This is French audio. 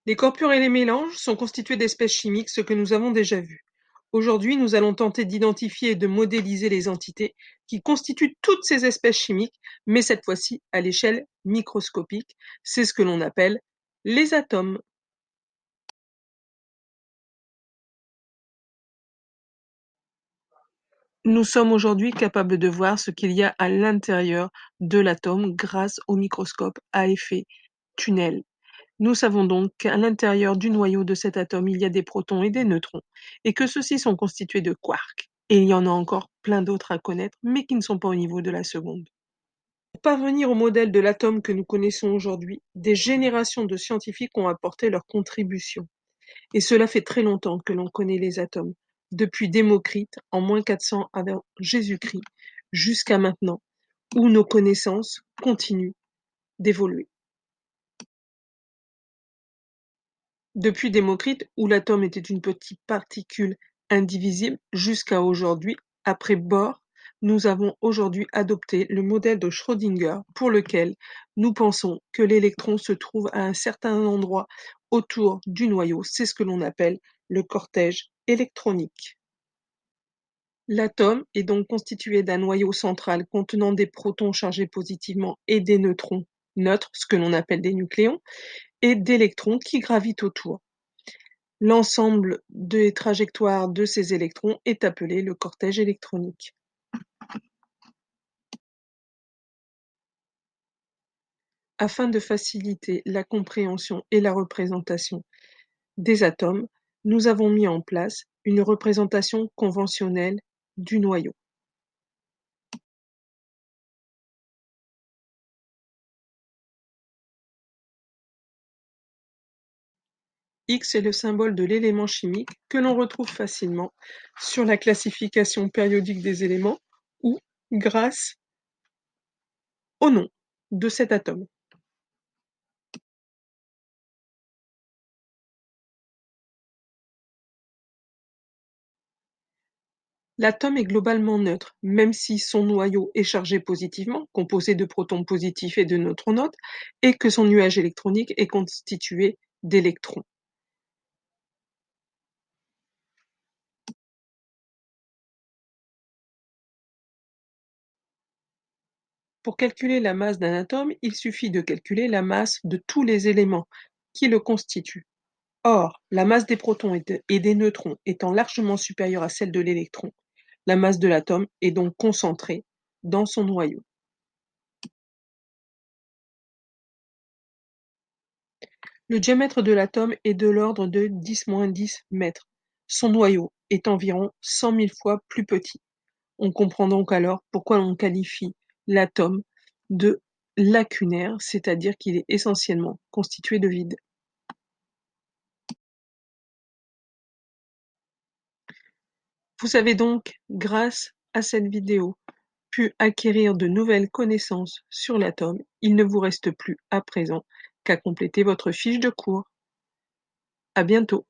Les corpures et les mélanges sont constitués d'espèces chimiques, ce que nous avons déjà vu. Aujourd'hui, nous allons tenter d'identifier et de modéliser les entités qui constituent toutes ces espèces chimiques, mais cette fois-ci à l'échelle microscopique. C'est ce que l'on appelle les atomes. Nous sommes aujourd'hui capables de voir ce qu'il y a à l'intérieur de l'atome grâce au microscope à effet tunnel. Nous savons donc qu'à l'intérieur du noyau de cet atome, il y a des protons et des neutrons, et que ceux-ci sont constitués de quarks. Et il y en a encore plein d'autres à connaître, mais qui ne sont pas au niveau de la seconde. Pour parvenir au modèle de l'atome que nous connaissons aujourd'hui, des générations de scientifiques ont apporté leur contribution. Et cela fait très longtemps que l'on connaît les atomes, depuis Démocrite en -400 avant Jésus-Christ, jusqu'à maintenant, où nos connaissances continuent d'évoluer. Depuis Démocrite, où l'atome était une petite particule indivisible, jusqu'à aujourd'hui, après Bohr, nous avons aujourd'hui adopté le modèle de Schrödinger pour lequel nous pensons que l'électron se trouve à un certain endroit autour du noyau. C'est ce que l'on appelle le cortège électronique. L'atome est donc constitué d'un noyau central contenant des protons chargés positivement et des neutrons neutres, ce que l'on appelle des nucléons, et d'électrons qui gravitent autour. L'ensemble des trajectoires de ces électrons est appelé le cortège électronique. Afin de faciliter la compréhension et la représentation des atomes, nous avons mis en place une représentation conventionnelle du noyau. X est le symbole de l'élément chimique que l'on retrouve facilement sur la classification périodique des éléments ou grâce au nom de cet atome. L'atome est globalement neutre, même si son noyau est chargé positivement, composé de protons positifs et de neutrons neutres, et que son nuage électronique est constitué d'électrons. Pour calculer la masse d'un atome, il suffit de calculer la masse de tous les éléments qui le constituent. Or, la masse des protons et des neutrons étant largement supérieure à celle de l'électron, la masse de l'atome est donc concentrée dans son noyau. Le diamètre de l'atome est de l'ordre de 10-10 mètres. Son noyau est environ 100 000 fois plus petit. On comprend donc alors pourquoi on qualifie l'atome de lacunaire, c'est-à-dire qu'il est essentiellement constitué de vide. Vous avez donc, grâce à cette vidéo, pu acquérir de nouvelles connaissances sur l'atome. Il ne vous reste plus à présent qu'à compléter votre fiche de cours. À bientôt.